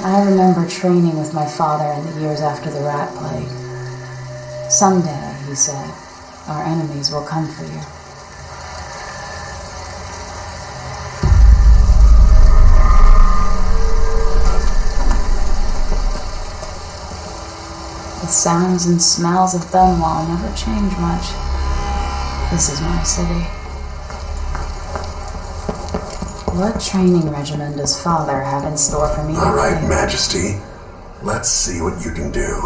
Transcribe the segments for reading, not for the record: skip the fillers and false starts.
I remember training with my father in the years after the rat plague. Someday, he said, our enemies will come for you. The sounds and smells of Dunwall never change much. This is my city. What training regimen does Father have in store for me? All right, Majesty. Let's see what you can do.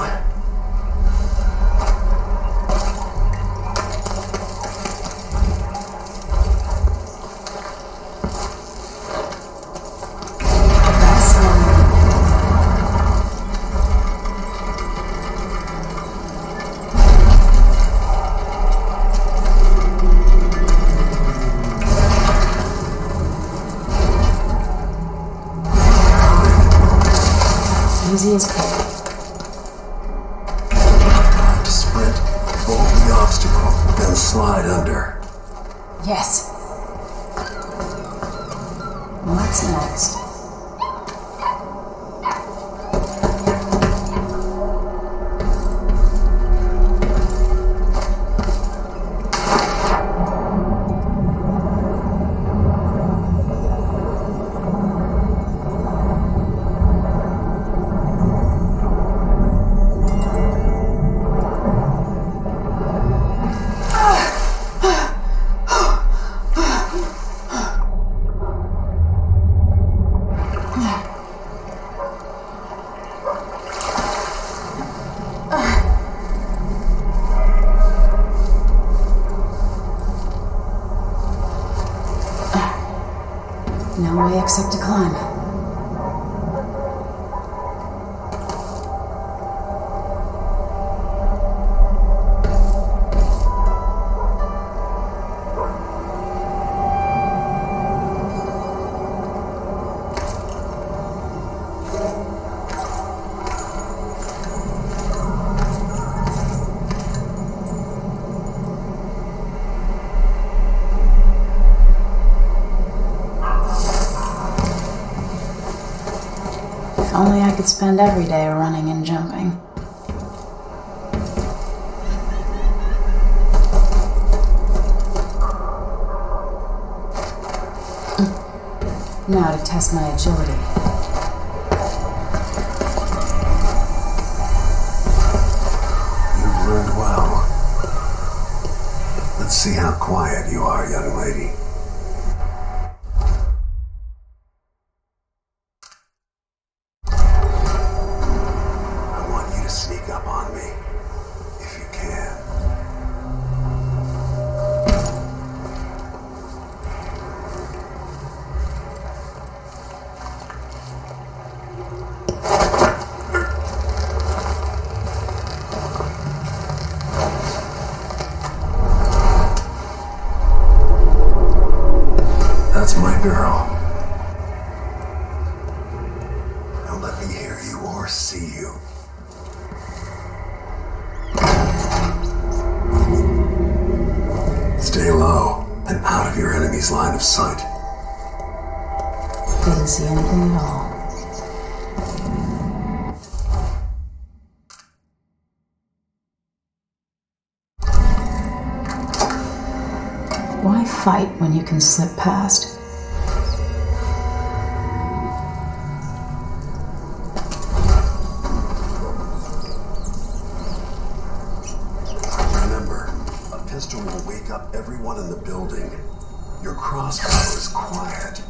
Easy as cake. Time to sprint, vault the obstacle, then slide under. Yes. What's next? No way except to climb. If only I could spend every day running and jumping. Now to test my agility. You've learned well. Let's see how quiet you are, young lady. Sneak up on me, if you can. That's my girl. Now let me hear you or see you. Stay low and out of your enemy's line of sight. Didn't see anything at all. Why fight when you can slip past? Pistol will wake up everyone in the building. Your crossbow is quiet.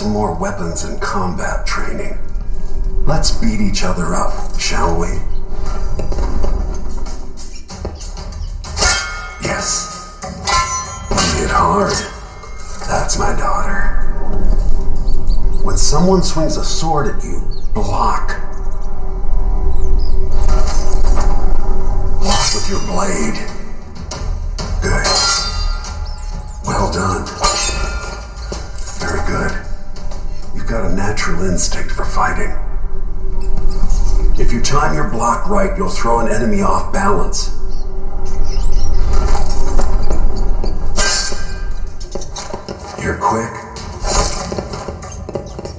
some more weapons and combat training. Let's beat each other up, shall we? Yes. Play it hard. That's my daughter. When someone swings a sword at you, block. Block with your blade. Good. Well done. Very good. You've got a natural instinct for fighting. If you time your block right, you'll throw an enemy off balance. You're quick.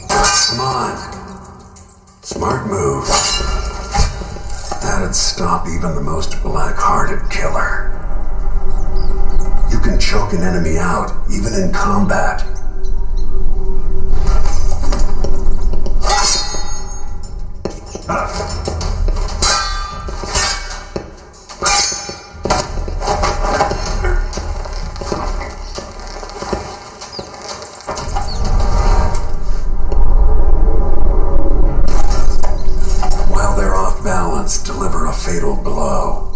Come on. Smart move. That'd stop even the most black-hearted killer. You can choke an enemy out, even in combat. While they're off balance, deliver a fatal blow.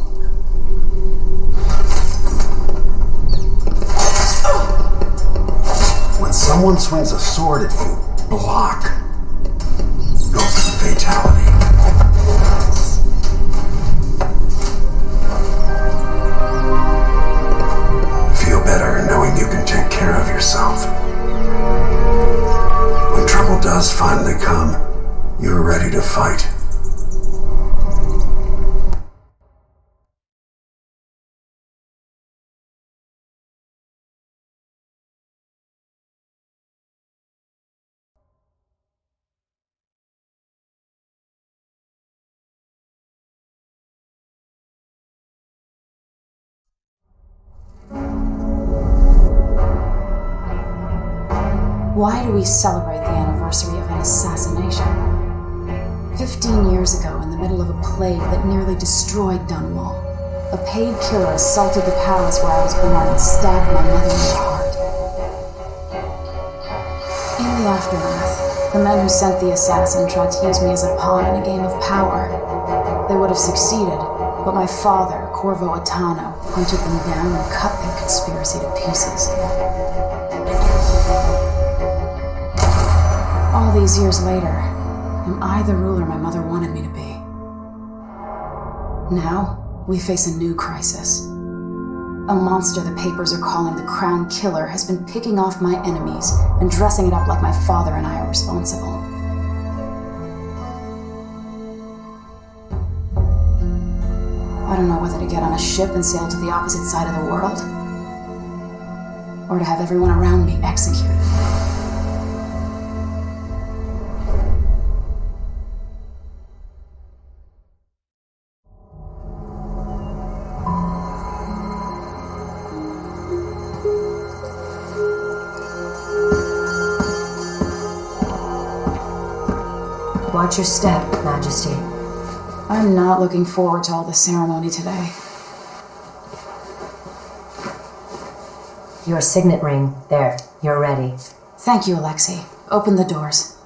When someone swings a sword at you, block. Go for the fatality. Feel better knowing you can take care of yourself. When trouble does finally come, you're ready to fight. Why do we celebrate the anniversary of an assassination? 15 years ago, in the middle of a plague that nearly destroyed Dunwall, a paid killer assaulted the palace where I was born and stabbed my mother in the heart. In the aftermath, the men who sent the assassin tried to use me as a pawn in a game of power. They would have succeeded, but my father, Corvo Atano, hunted them down and cut their conspiracy to pieces. All these years later, am I the ruler my mother wanted me to be? Now, we face a new crisis. A monster the papers are calling the Crown Killer has been picking off my enemies and dressing it up like my father and I are responsible. I don't know whether to get on a ship and sail to the opposite side of the world, or to have everyone around me executed. Watch your step, Majesty. I'm not looking forward to all the ceremony today. Your signet ring. There, you're ready. Thank you, Alexei. Open the doors.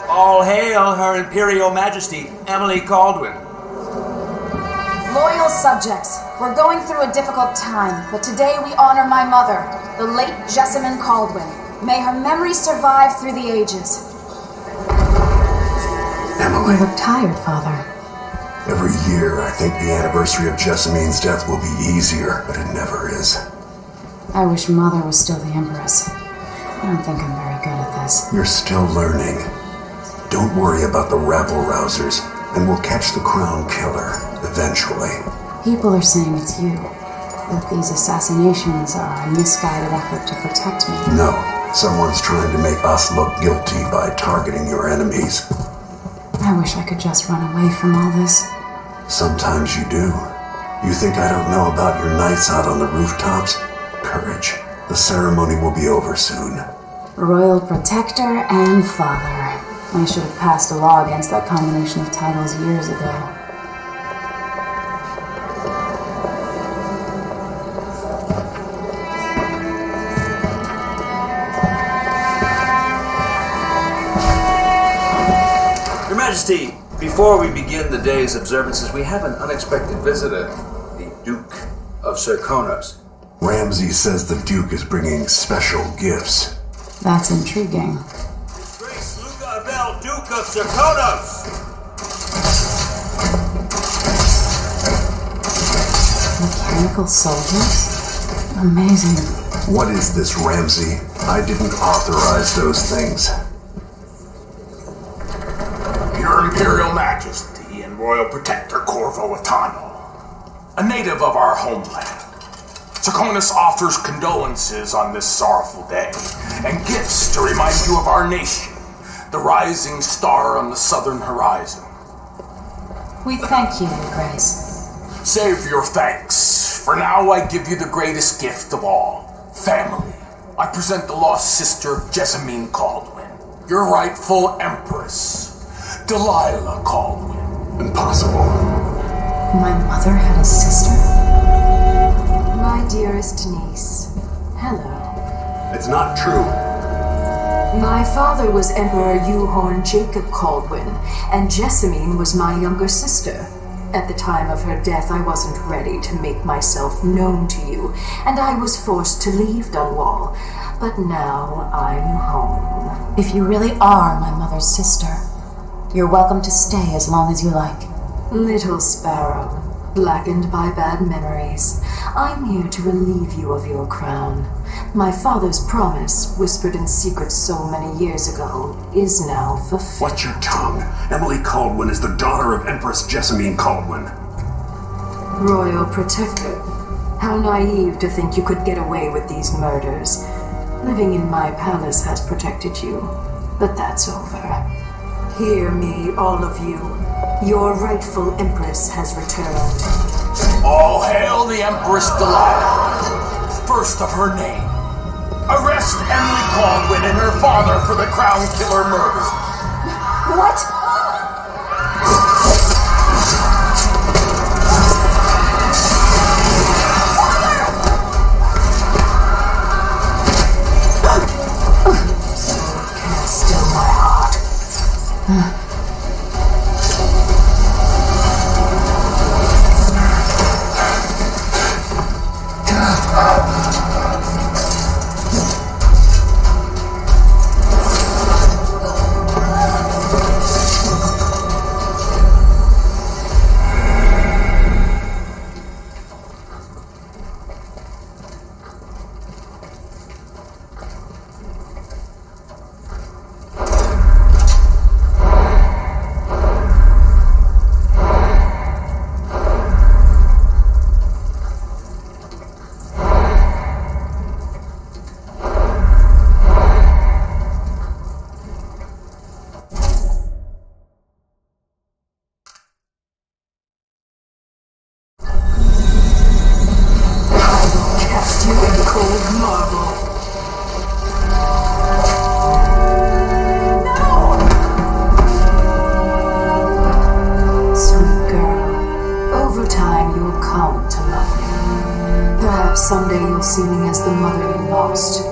All hail Her Imperial Majesty, Emily Caldwin. Loyal subjects, we're going through a difficult time, but today we honor my mother, the late Jessamine Caldwin. May her memory survive through the ages. Emily. You look tired, Father. Every year, I think the anniversary of Jessamine's death will be easier, but it never is. I wish Mother was still the Empress. I don't think I'm very good at this. You're still learning. Don't worry about the rabble-rousers, and we'll catch the Crown Killer, eventually. People are saying it's you. That these assassinations are a misguided effort to protect me. No, someone's trying to make us look guilty by targeting your enemies. I wish I could just run away from all this. Sometimes you do. You think I don't know about your nights out on the rooftops? Courage. The ceremony will be over soon. Royal Protector and Father. I should have passed a law against that combination of titles years ago. Majesty, before we begin the day's observances, we have an unexpected visitor, the Duke of Serkonos. Ramsey says the Duke is bringing special gifts. That's intriguing. His Grace Luca Abel, Duke of Serkonos! Mechanical soldiers? Amazing. What is this, Ramsey? I didn't authorize those things. Your Imperial Majesty and Royal Protector Corvo Atano, a native of our homeland. Serkonos offers condolences on this sorrowful day, and gifts to remind you of our nation, the rising star on the southern horizon. We thank you, Your Grace. Save your thanks. For now, I give you the greatest gift of all, family. I present the lost sister of Jessamine Caldwin, your rightful empress, Delilah Caldwin. Impossible. My mother had a sister? My dearest niece. Hello. It's not true. My father was Emperor Euhorn Jacob Caldwin, and Jessamine was my younger sister. At the time of her death, I wasn't ready to make myself known to you, and I was forced to leave Dunwall. But now I'm home. If you really are my mother's sister, you're welcome to stay as long as you like. Little sparrow, blackened by bad memories, I'm here to relieve you of your crown. My father's promise, whispered in secret so many years ago, is now fulfilled. Watch your tongue. Emily Caldwin is the daughter of Empress Jessamine Caldwin. Royal Protector, how naive to think you could get away with these murders. Living in my palace has protected you, but that's over. Hear me, all of you. Your rightful empress has returned. All hail the Empress Delilah, first of her name. Arrest Emily Caldwin and her father for the Crown Killer murder. What? Can't still my heart. Someday you'll see me as the mother you lost.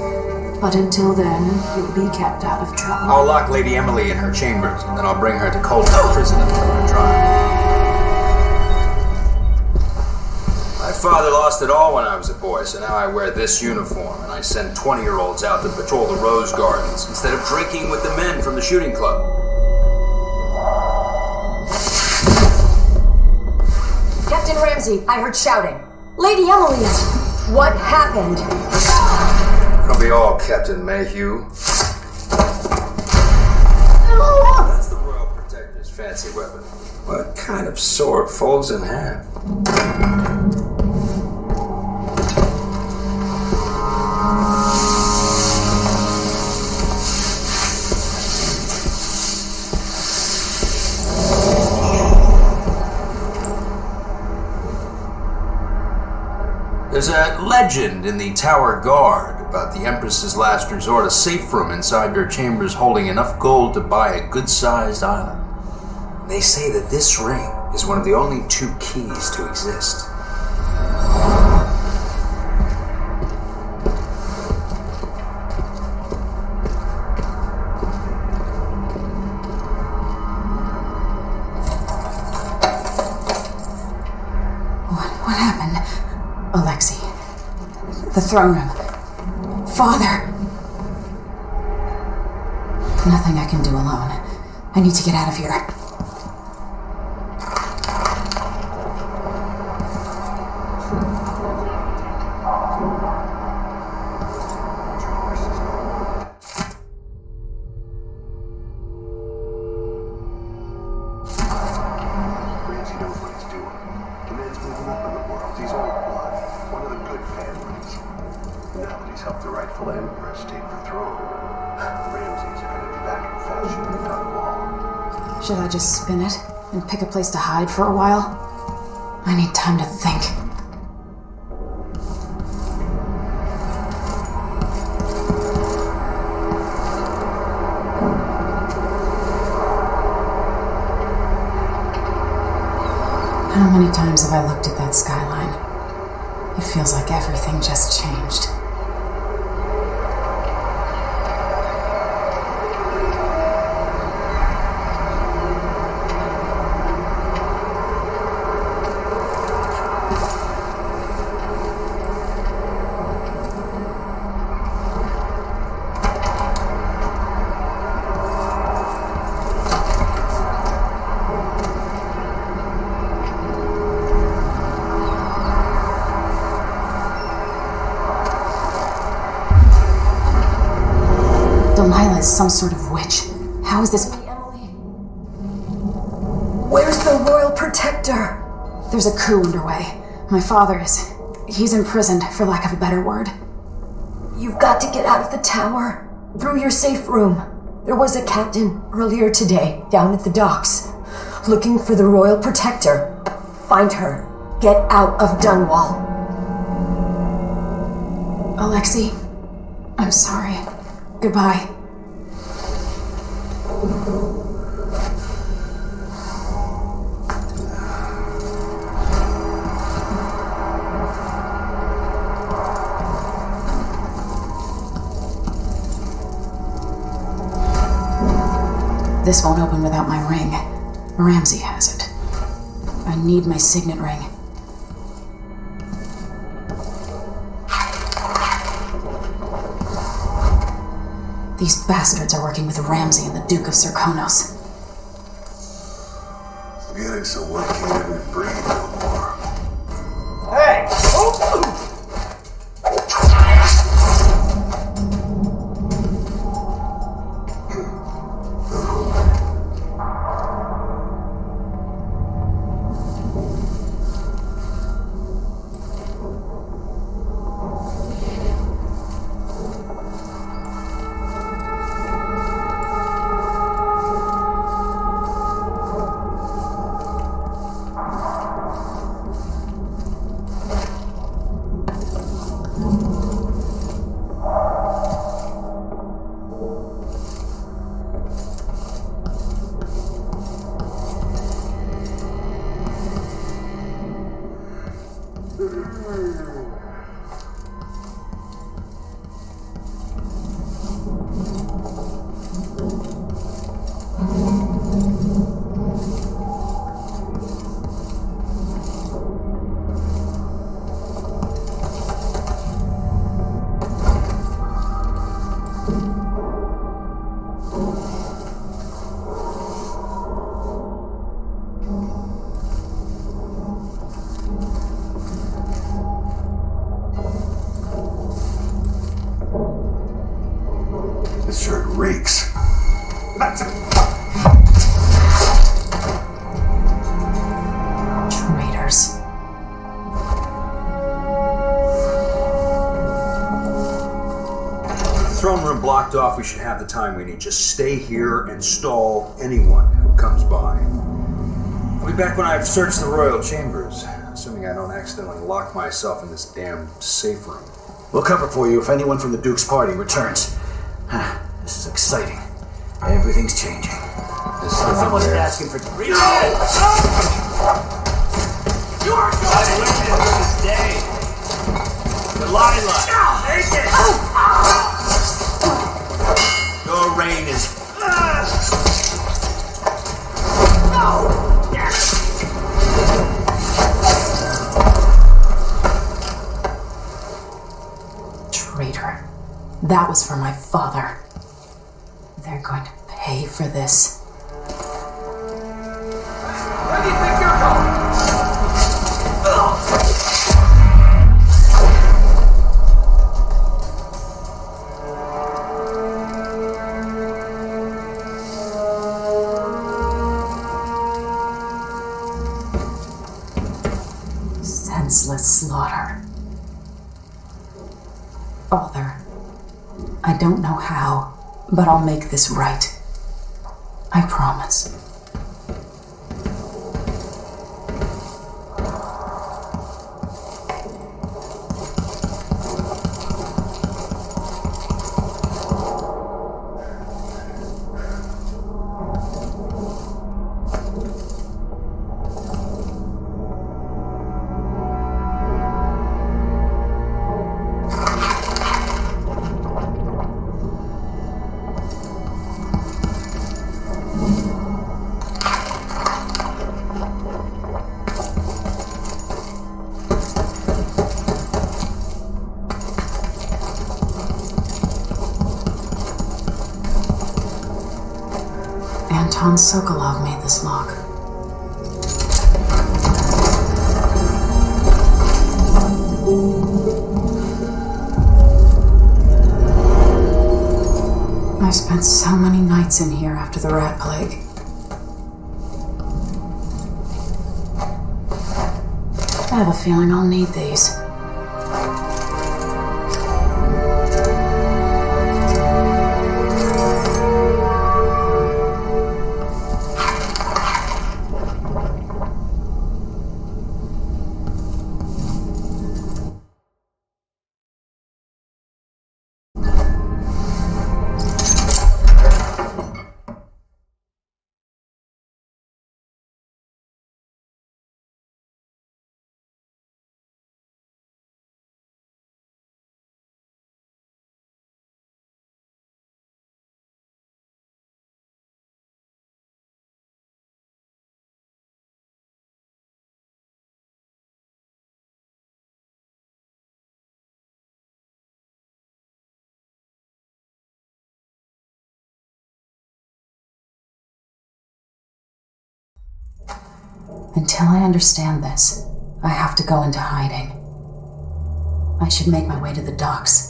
But until then, you'll be kept out of trouble. I'll lock Lady Emily in her chambers, and then I'll bring her to Coldwater Prison for her trial. My father lost it all when I was a boy, so now I wear this uniform, and I send 20-year-olds out to patrol the rose gardens instead of drinking with the men from the shooting club. Captain Ramsey, I heard shouting. Lady Emily! What happened? It'll be all Captain Mayhew. No! That's the Royal Protector's fancy weapon. What kind of sword folds in half? There's a legend in the Tower Guard about the Empress's last resort, a safe room inside her chambers holding enough gold to buy a good-sized island. They say that this ring is one of the only 2 keys to exist. The throne room. Father! Nothing I can do alone. I need to get out of here. Ramsey knows what he's doing. The man's moving up in the world. He's old blood. One of the good families. Now that he's helped the rightful emperor take the throne, Ramsey's going to be back in fashion in Dunwall. Should I just spin it and pick a place to hide for a while? I need time to think. How many times have I looked at that skyline? It feels like everything just changed. Delilah's some sort of witch. How is this? Emily? Where's the royal protector? There's a coup underway. My father is... he's imprisoned, for lack of a better word. You've got to get out of the tower. Through your safe room. There was a captain earlier today, down at the docks, looking for the royal protector. Find her. Get out of Dunwall. Alexei, I'm sorry. Goodbye. This won't open without my ring. Ramsey has it. I need my signet ring. These bastards are working with Ramsey and the Duke of Serkonos. Getting so one can't even breathe no more. Hey! This shirt reeks. Traitors. Throne room blocked off. We should have the time we need. Just stay here and stall anyone who comes by. I'll be back when I've searched the royal chambers, assuming I don't accidentally lock myself in this damn safe room. We'll cover for you if anyone from the Duke's party returns. This is exciting. Everything's changing. Someone's asking for... No! You are going to witness this day. Delilah, take it! Your reign is... No! traitor. That was for my father. They're going to pay for this. Where do you think you're going? Senseless slaughter. Father, I don't know how, but I'll make this right. I promise. Anton Sokolov made this lock. I spent so many nights in here after the rat plague. I have a feeling I'll need these. Until I understand this, I have to go into hiding. I should make my way to the docks.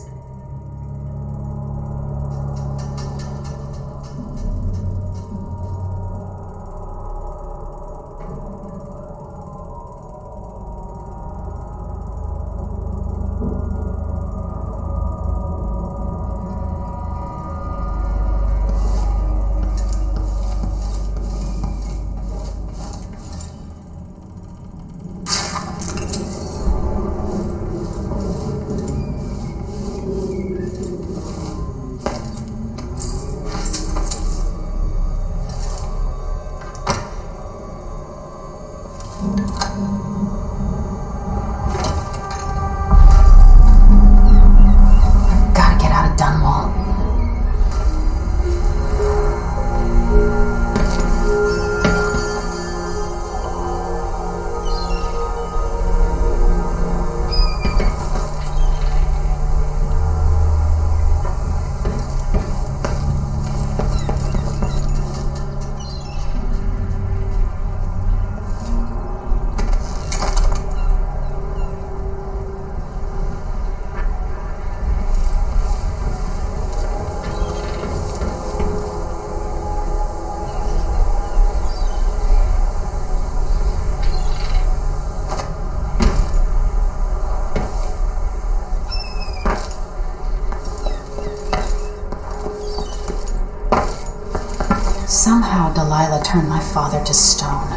Somehow Delilah turned my father to stone.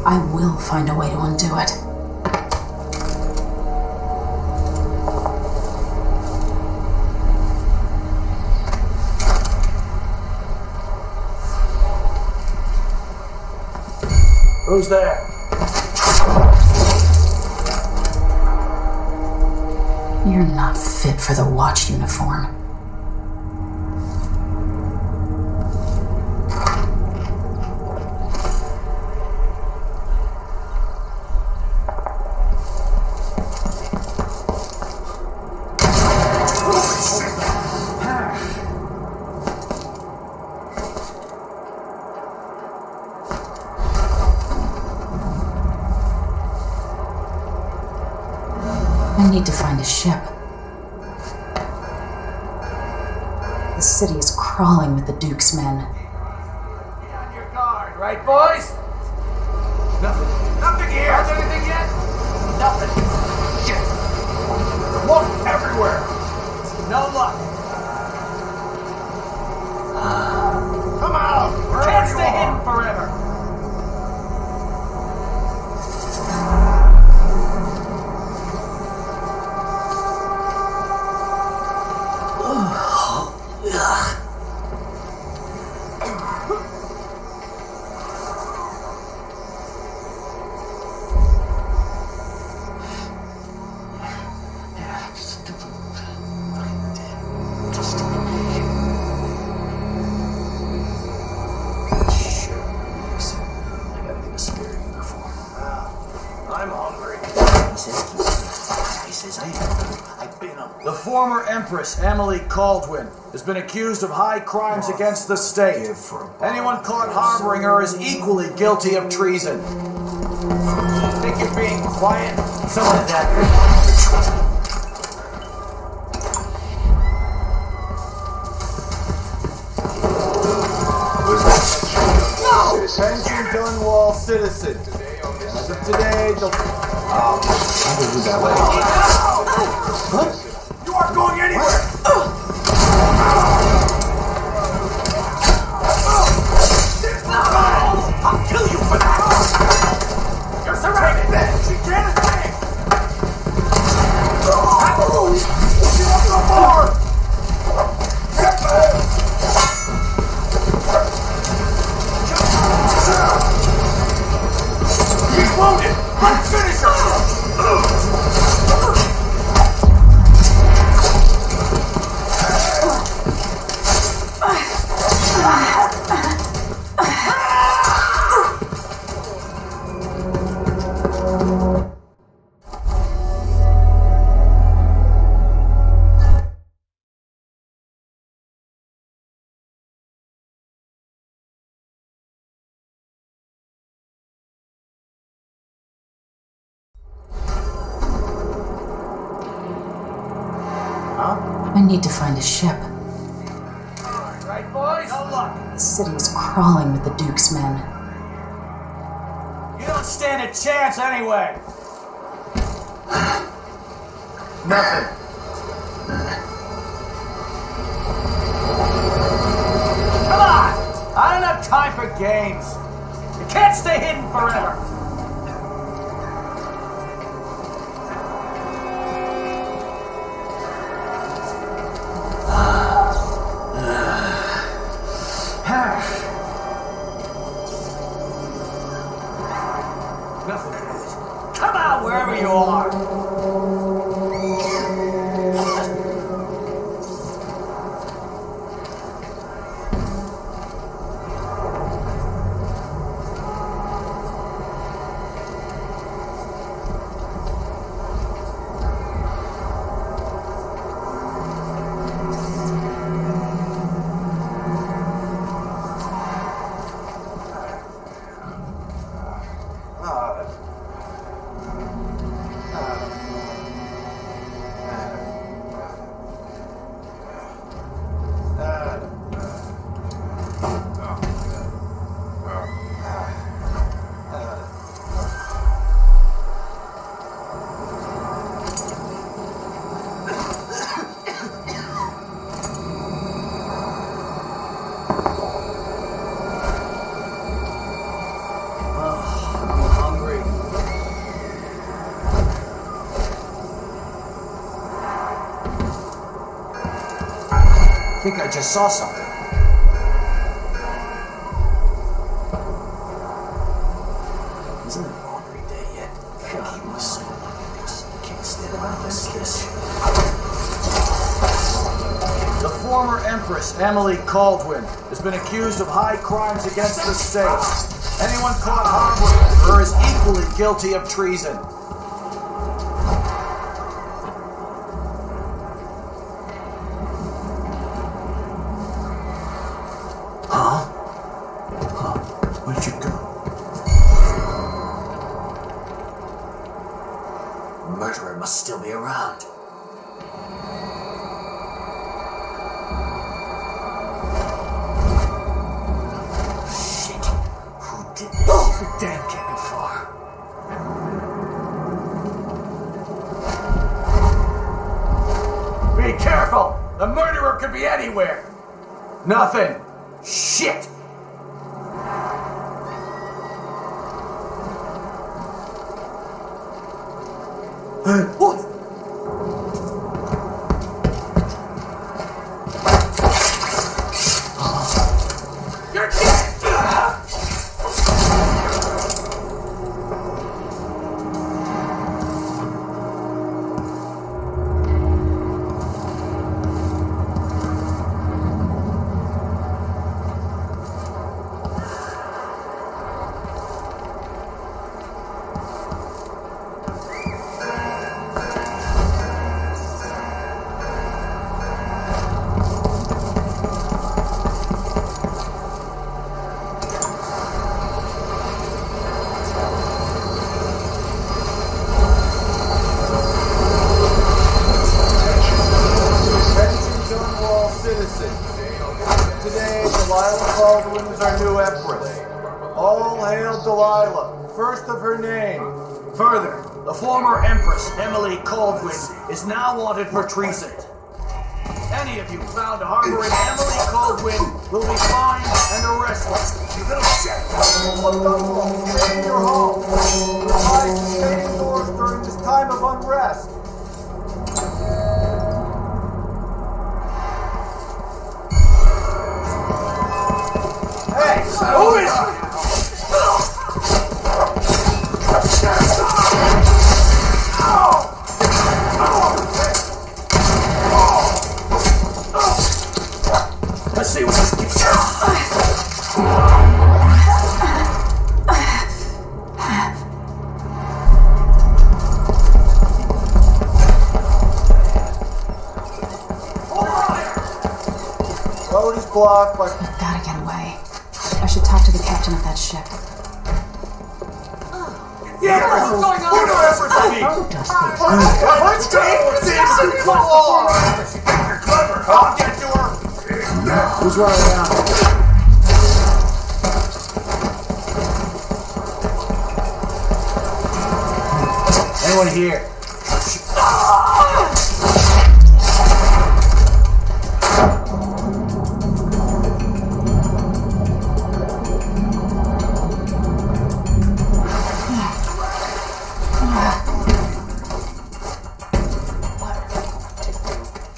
I will find a way to undo it. Who's there? You're not fit for the watch uniform. need to find a ship. The city is crawling with the Duke's men. Be on your guard, right, boys? Nothing. Nothing here. Has anything yet? Nothing. Shit. Look everywhere. No luck. Come out. Can't stay hidden forever. The former Empress, Emily Caldwin, has been accused of high crimes against the state. Anyone caught harboring her is equally guilty of treason. Think you're being quiet? Someone of that. Attention Dunwall citizen. As of today, the... What? You aren't going anywhere! I'll kill you for that! You're surrounded! She can't escape! Get up the board! He's wounded! Let's finish her! I need to find a ship. Right, boys? No luck. The city is crawling with the Duke's men. You don't stand a chance anyway. Nothing. Come on! I don't have time for games. You can't stay hidden forever. Nothing. Come out wherever you are. I think I just saw something. Isn't it a hungry day yet? God, he must say this. Can't stand around this kiss. The former Empress, Emily Caldwin, has been accused of high crimes against the state. Anyone caught harboring her is equally guilty of treason. Where'd you go? The murderer must still be around. Be careful! The murderer could be anywhere! Nothing! Shit! What? You're dead! Today, Delilah Baldwin is our new empress. All hail Delilah, first of her name. Further, the former Empress, Emily Caldwin, is now wanted for treason. Any of you found harboring Emily Caldwin will be fined and arrested. You little shit! Stay in your home. You're advised to stay indoors during this time of unrest. Hey, who is it? Let's see what this gets you. Road is blocked by... I've gotta get away. I should talk to the captain of that ship. Yeah, what's going on? Who the Empress I mean? Who does this? Let's go! Come on! You're clever. I'll get to her. Who's running around? Anyone here?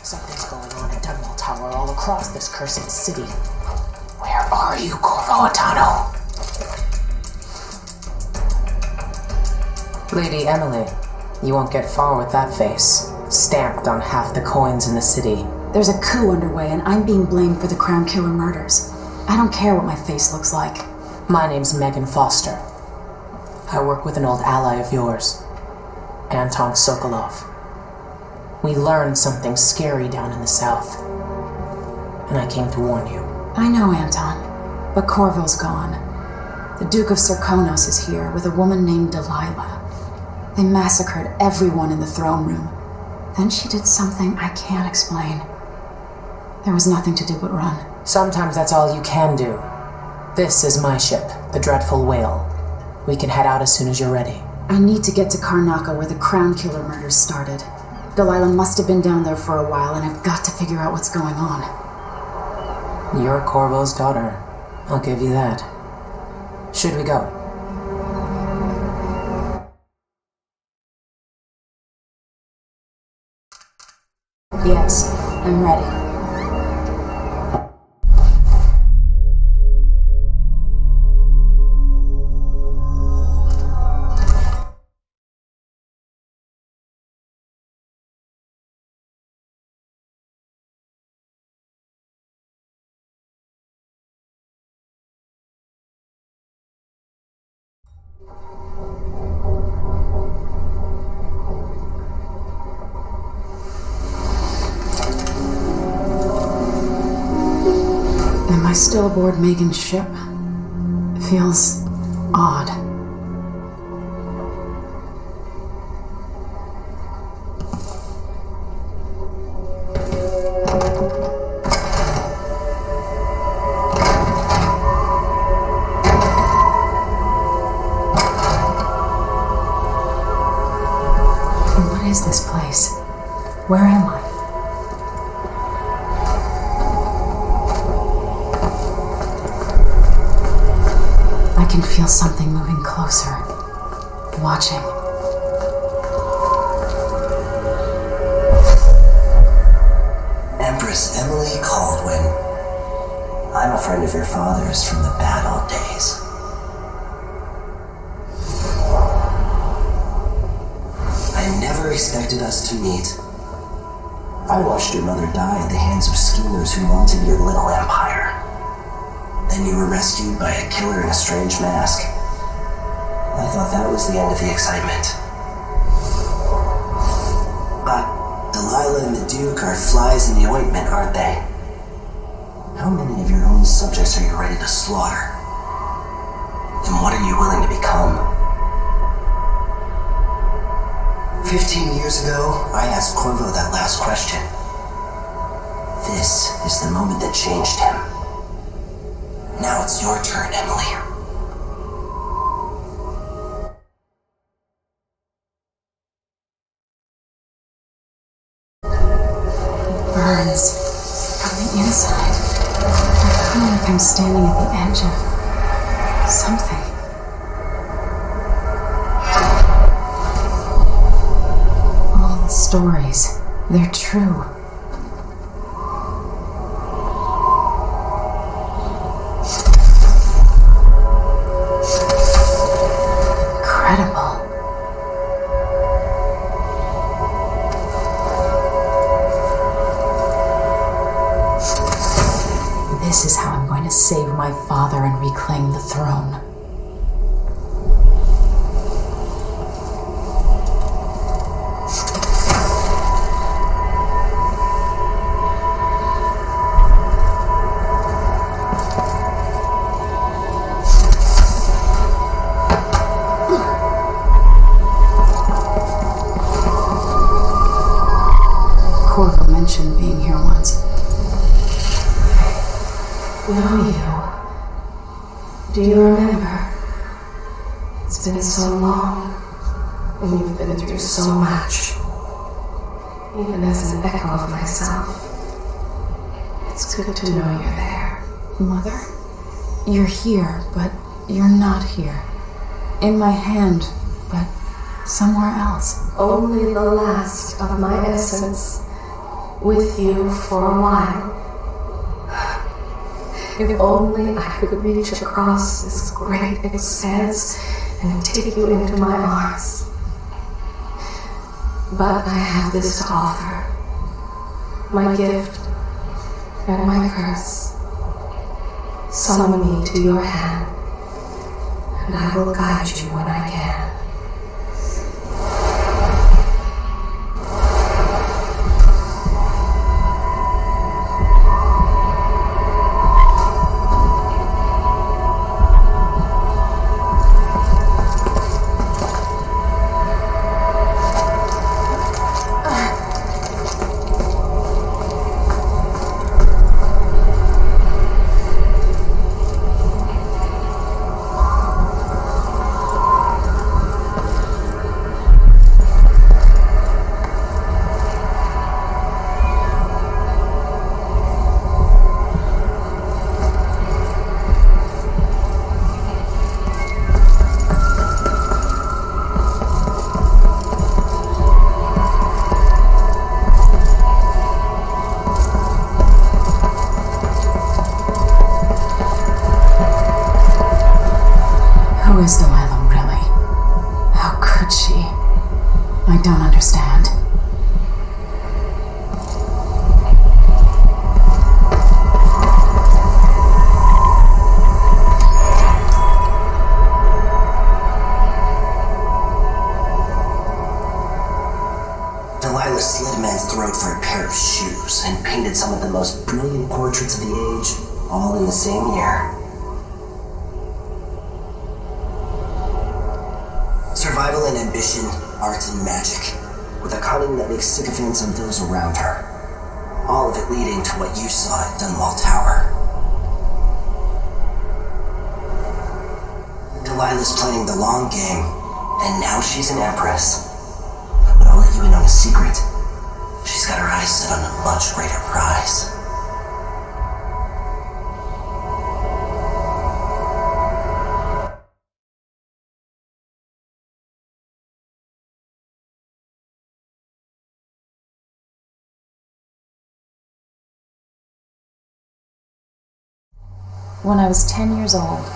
Something's going on at Dunwall Tower all across this cursed city. Where are you, Corvo Atano? Lady Emily, you won't get far with that face, stamped on half the coins in the city. There's a coup underway and I'm being blamed for the Crown Killer murders. I don't care what my face looks like. My name's Megan Foster. I work with an old ally of yours, Anton Sokolov. We learned something scary down in the south, and I came to warn you. I know, Anton, but Corvo's gone. The Duke of Serkonos is here with a woman named Delilah. They massacred everyone in the throne room. Then she did something I can't explain. There was nothing to do but run. Sometimes that's all you can do. This is my ship, the Dreadful Whale. We can head out as soon as you're ready. I need to get to Karnaca where the Crown Killer murders started. Delilah must have been down there for a while, and I've got to figure out what's going on. You're Corvo's daughter. I'll give you that. Should we go? Yes, I'm ready. Am I still aboard Megan's ship? It feels odd. What is this place? Where am I? can feel something moving closer. Watching. Empress Emily Caldwin. I'm a friend of your father's from the bad old days. I never expected us to meet. I watched your mother die at the hands of schemers who wanted your little empire. Then you were rescued by a killer in a strange mask. I thought that was the end of the excitement. But Delilah and the Duke are flies in the ointment, aren't they? How many of your own subjects are you ready to slaughter? And what are you willing to become? 15 years ago, I asked Corvo that last question. This is the moment that changed him. Now it's your turn, Emily. It burns from the inside. I feel like I'm standing at the edge of something. All the stories, they're true. This is how I'm going to save my father and reclaim the throne. Corvo mentioned being here once. Know you. Do you remember? It's been so long, and you've been through so much. Even as an echo of myself, it's good to know you're there. Mother? You're here, but you're not here. In my hand, but somewhere else. Only the last of my essence, with you for a while. If only I could reach across this great expanse and take you into my arms. But I have this to offer. My gift and my curse. Summon me to your hand, and I will guide you when I can. Who is Delilah, really? How could she? I don't understand. Delilah slit a man's throat for a pair of shoes and painted some of the most brilliant portraits of the age, all in the same year. Survival and ambition, art and magic, with a cunning that makes sycophants of those around her. All of it leading to what you saw at Dunwall Tower. Delilah's playing the long game, and now she's an empress. But I'll let you in on a secret. She's got her eyes set on a much greater prize. When I was 10 years old,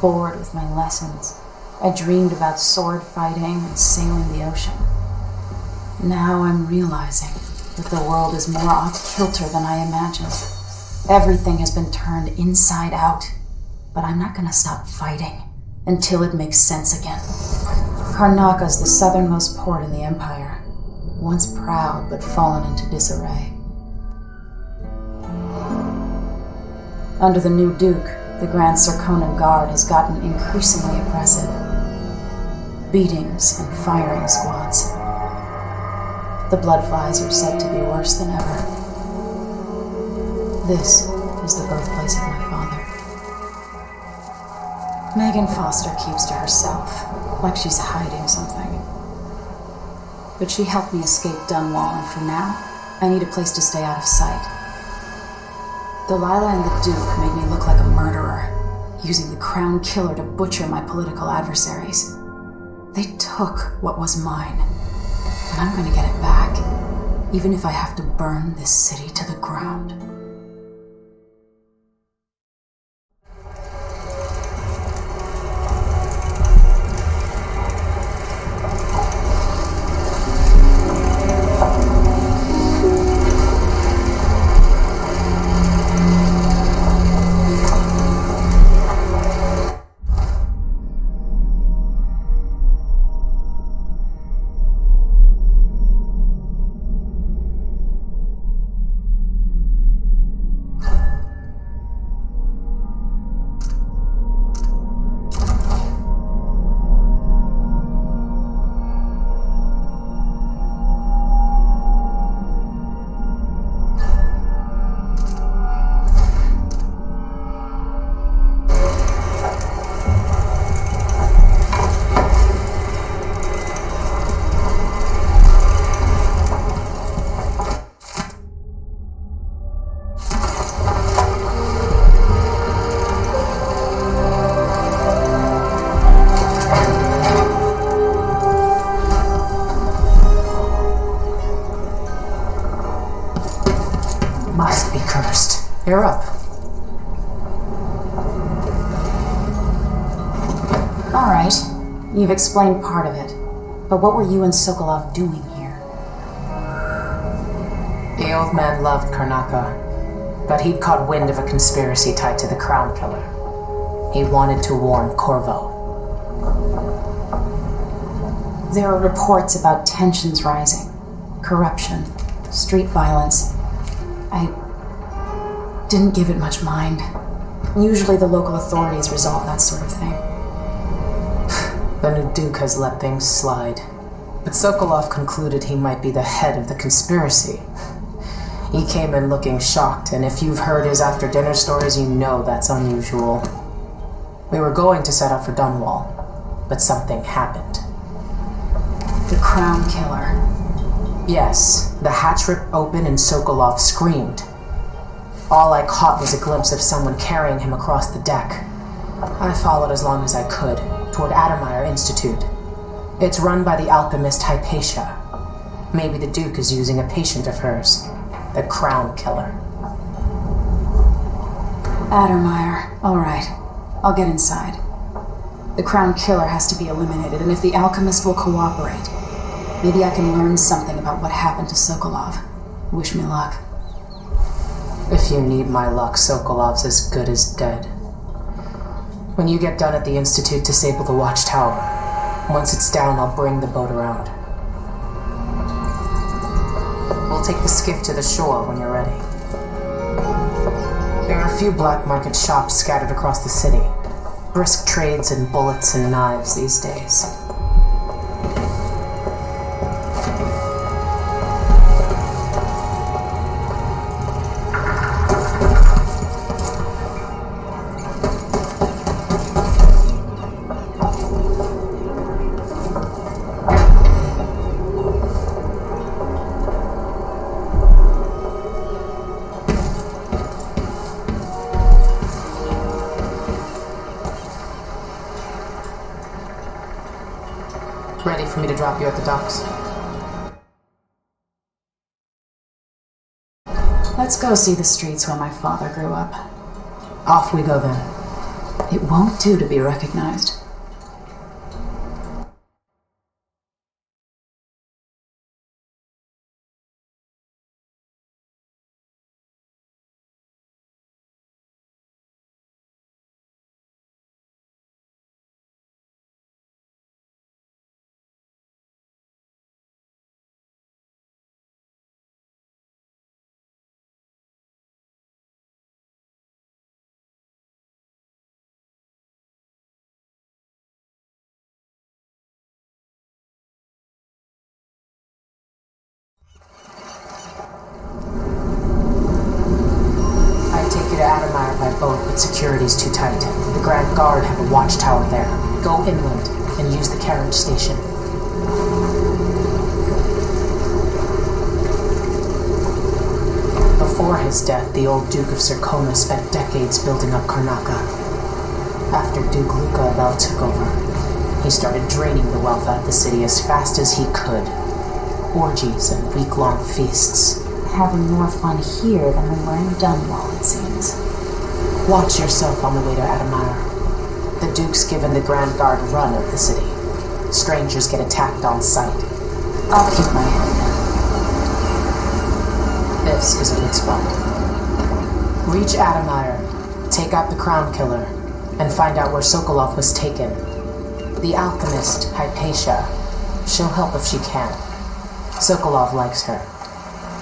bored with my lessons, I dreamed about sword fighting and sailing the ocean. Now I'm realizing that the world is more off-kilter than I imagined. Everything has been turned inside out, but I'm not gonna stop fighting until it makes sense again. Karnaka's the southernmost port in the Empire, once proud but fallen into disarray. Under the new Duke, the Grand Serkonan Guard has gotten increasingly aggressive. Beatings and firing squads. The bloodflies are said to be worse than ever. This is the birthplace of my father. Megan Foster keeps to herself, like she's hiding something. But she helped me escape Dunwall, and for now, I need a place to stay out of sight. Delilah and the Duke made me look like a murderer, using the Crown Killer to butcher my political adversaries. They took what was mine, and I'm gonna get it back, even if I have to burn this city to the ground. Must be cursed. You're up. All right, you've explained part of it, but what were you and Sokolov doing here? The old man loved Karnaka, but he'd caught wind of a conspiracy tied to the Crown Killer. He wanted to warn Corvo. There are reports about tensions rising, corruption, street violence. I didn't give it much mind. Usually the local authorities resolve that sort of thing. The new Duke has let things slide, but Sokolov concluded he might be the head of the conspiracy. He came in looking shocked, and if you've heard his after-dinner stories, you know that's unusual. We were going to set out for Dunwall, but something happened. The Crown Killer. Yes, the hatch ripped open and Sokolov screamed. All I caught was a glimpse of someone carrying him across the deck. I followed as long as I could, toward Addermeyer Institute. It's run by the alchemist Hypatia. Maybe the Duke is using a patient of hers, the Crown Killer. Addermeyer. All right, I'll get inside. The Crown Killer has to be eliminated, and if the alchemist will cooperate, maybe I can learn something about what happened to Sokolov. Wish me luck. If you need my luck, Sokolov's as good as dead. When you get done at the Institute, disable the watchtower. Once it's down, I'll bring the boat around. We'll take the skiff to the shore when you're ready. There are a few black market shops scattered across the city. Brisk trades in bullets and knives these days. Ready for me to drop you at the docks? Let's go see the streets where my father grew up. Off we go then. It won't do to be recognized. By boat, but security's too tight. The Grand Guard have a watchtower there. Go inland and use the carriage station. Before his death, the old Duke of Serkona spent decades building up Karnaca. After Duke Luca Abel took over, he started draining the wealth out of the city as fast as he could. Orgies and week-long feasts. Having more fun here than when we're in Dunwall, it seems. Watch yourself on the way to Adamire. The Duke's given the Grand Guard run of the city. Strangers get attacked on sight. I'll keep my head down. This is a good spot. Reach Adamire, take out the Crown Killer, and find out where Sokolov was taken. The alchemist, Hypatia, she'll help if she can. Sokolov likes her.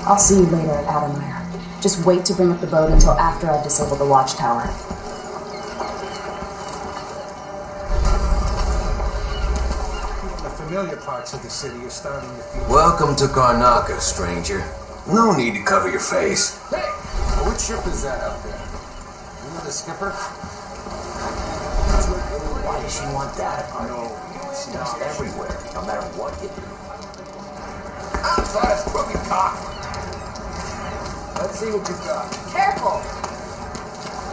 I'll see you later at Adamire. Just wait to bring up the boat until after I've disabled the watchtower. The familiar parts of the city are starting to feel... Welcome to Karnaca, stranger. No need to cover your face. Hey! Which ship is that out there? You the skipper? Why does she want that? No. Stuff's everywhere, no matter what you do. Outside crooked cock. Let's see what you've got. Careful!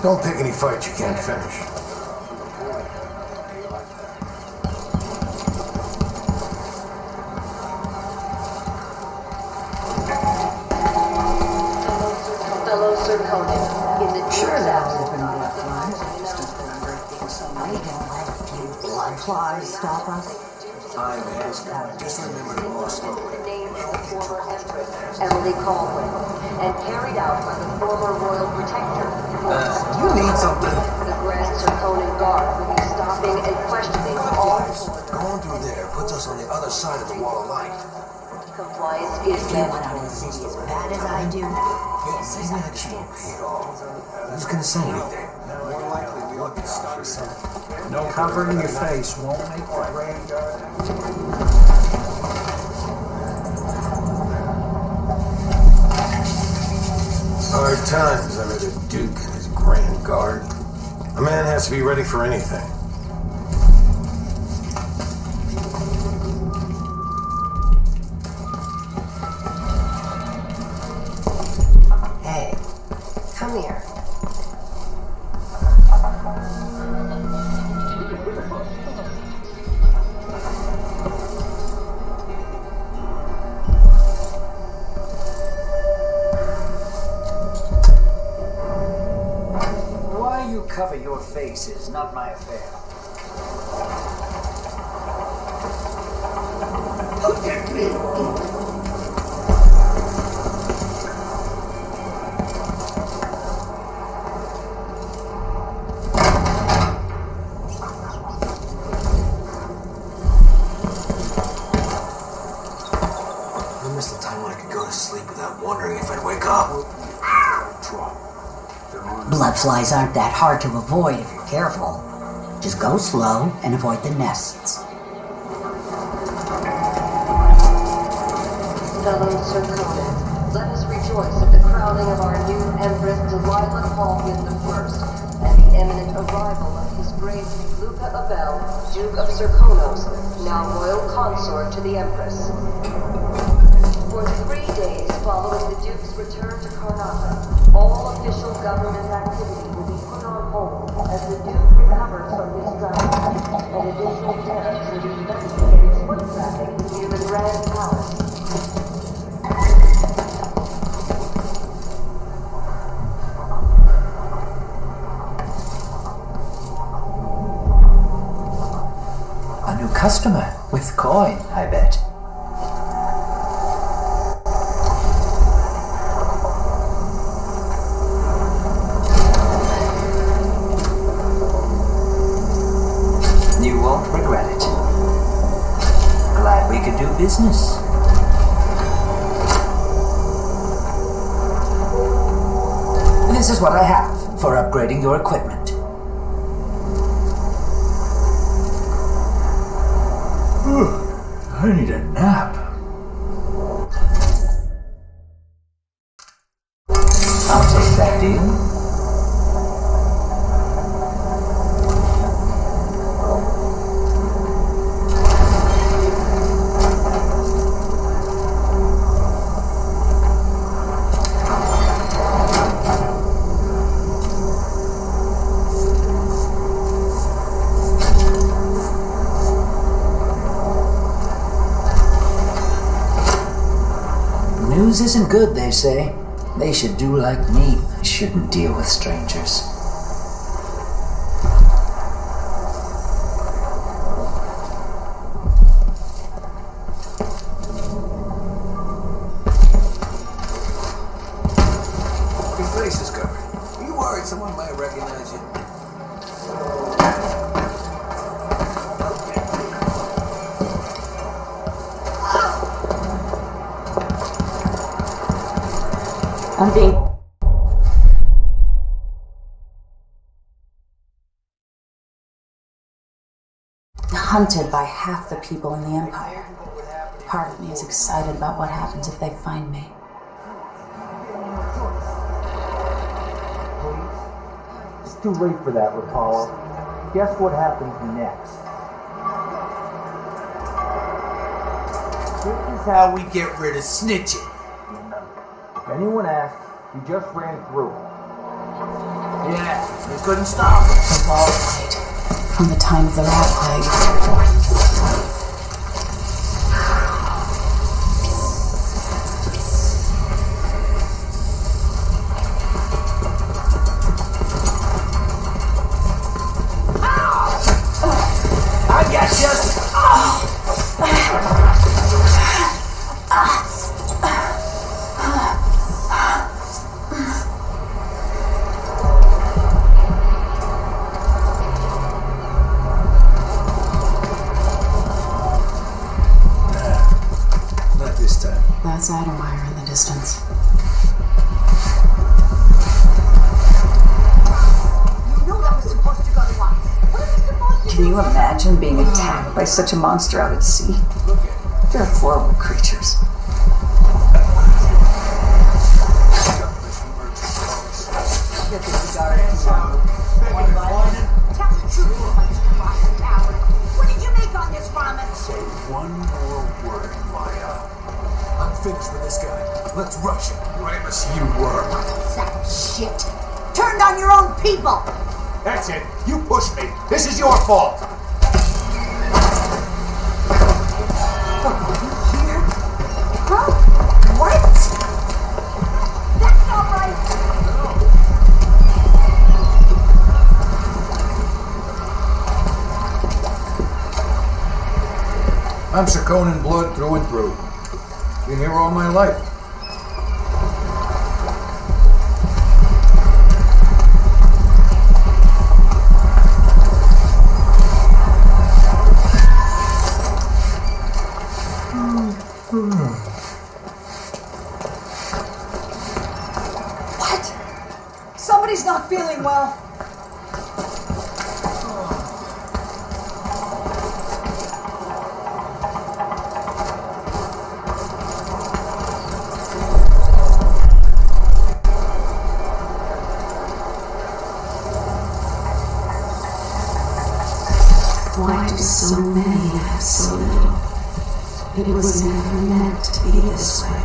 Don't pick any fights you can't finish. Fellow Sir Conan, in the Sure, Duke's that absence, would have been blood flies. I don't let a few blood flies stop us. I'm asking. Just remember to go slowly. the name of the former Empress, Emily Caldwin, and carried out by the former Royal Protector. You need something. The Grand Sir Conan Guard will be stopping and questioning all Going through there puts us on the other side of the wall of light. compliance is If you want out of mandatory. the city as bad as I do, this is our chance. Who's gonna say anything? More likely we ought to start something. No covering your face won't make the Grand Guard. Hard times under the Duke and his Grand Guard. A man has to be ready for anything. Hey, come here. Why you cover your face is not my affair. Look at me! I missed the time when I could go to sleep without wondering if I'd wake up. Blood flies aren't that hard to avoid if you're careful. Just go slow and avoid the nests. Fellow Sir Conan, let us rejoice at the crowning of our new Empress Delilah Caldwin I, and the imminent arrival of His Grace Luca Abel, Duke of Serkonos, now royal consort to the Empress. For 3 days following the Duke's return to Karnaca, all official government activity will be put on hold as the Duke recovers from his travels, and additional tariffs will be levied against foot traffic near the Grand Palace. customer with coin, I bet. You won't regret it. Glad we could do business. This is what I have for upgrading your equipment. I need a nap. I'll take that deal. News isn't good, they say. They should do like me. I shouldn't deal with strangers. Your face is covered. Are you worried someone might recognize you? I'm being hunted by half the people in the Empire. Part of me is excited about what happens if they find me. It's too late for that, Rapallo. Guess what happens next? This is how we get rid of snitching. If anyone asks, you just ran through it. Yeah, we couldn't stop it. Right. From the time of the rat plague. I guess just... Not this time. That's Addermeyer in the distance. You know that was supposed to go to once. What is it supposed to do? Can you imagine being attacked by such a monster out at sea? They're horrible creatures. Tell the truth, you bunch of rotten cowards. What did you make on this promise? Say one more word, Maya. I'm finished with this guy. Let's rush him. Ramus, you worm. Sack of shit. Turned on your own people. That's it. You pushed me. This is your fault. Here? Huh? What? That's not right. I'm Sakonan blood through and through. Been here all my life. What? Somebody's not feeling well. Why do so many have so little? It was never meant to be this way.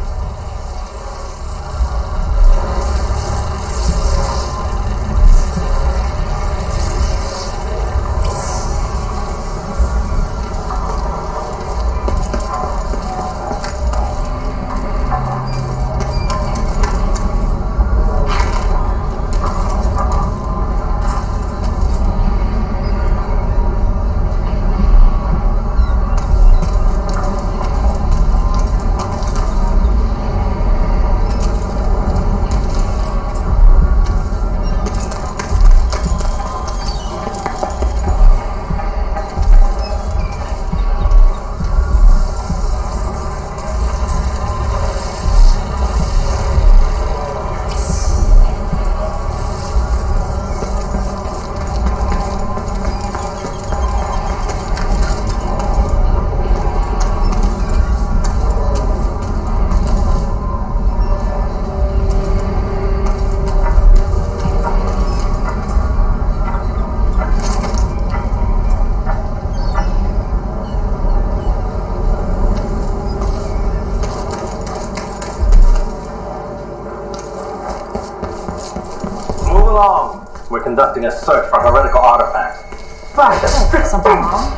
along. We're conducting a search for heretical artifacts. Right, something wrong?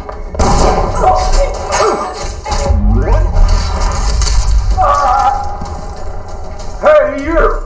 Hey, you!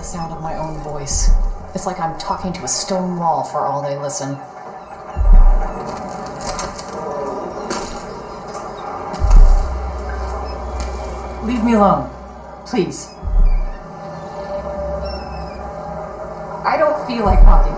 Sound of my own voice. It's like I'm talking to a stone wall for all they listen. Leave me alone, please. I don't feel like talking.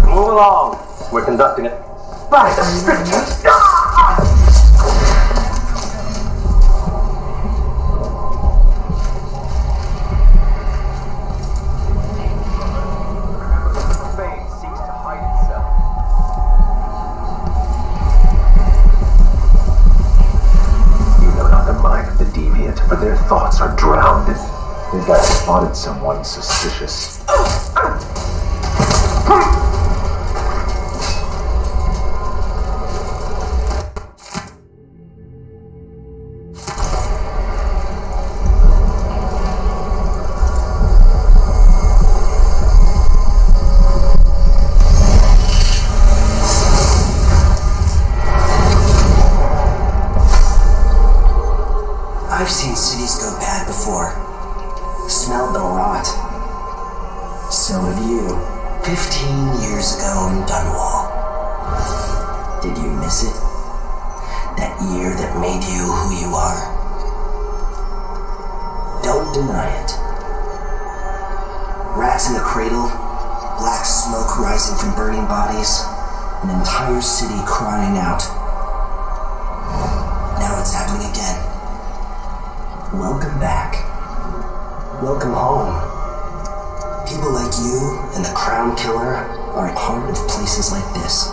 Move along. We're conducting it. By the scriptures! But their thoughts are drowned. They've got spotted someone suspicious. I've seen cities go bad before. Smelled the rot. So have you. 15 years ago in Dunwall. Did you miss it? That year that made you who you are? Don't deny it. Rats in the cradle, black smoke rising from burning bodies, an entire city crying out. Now it's happening again. Welcome back. Welcome home. People like you and the Crown Killer are a part of places like this.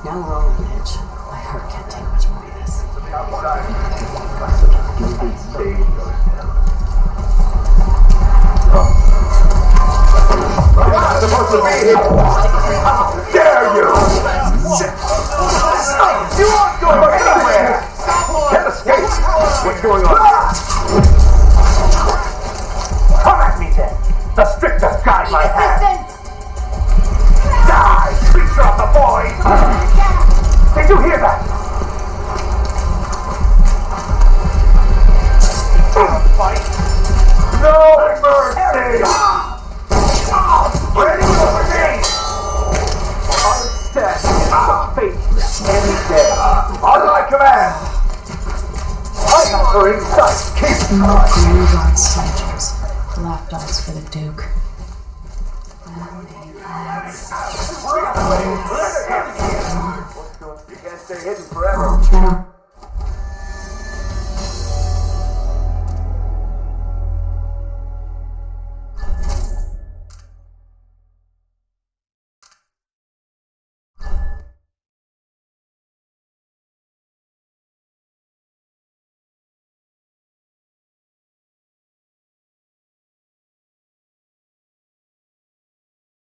Now we're all on edge. My heart can't take much more of this. I'm not supposed to be here! How dare you! You aren't going anywhere! Can't escape! What's going on? Come at me then! The strictest guide my hand! Die, creature of the void! Did you hear that? Fight! No mercy! Ready over me! Our death is the faithless any day. On my command! I'm offering such kiss! Green-guard soldiers. Lapdogs for the Duke. You can't stay hidden forever.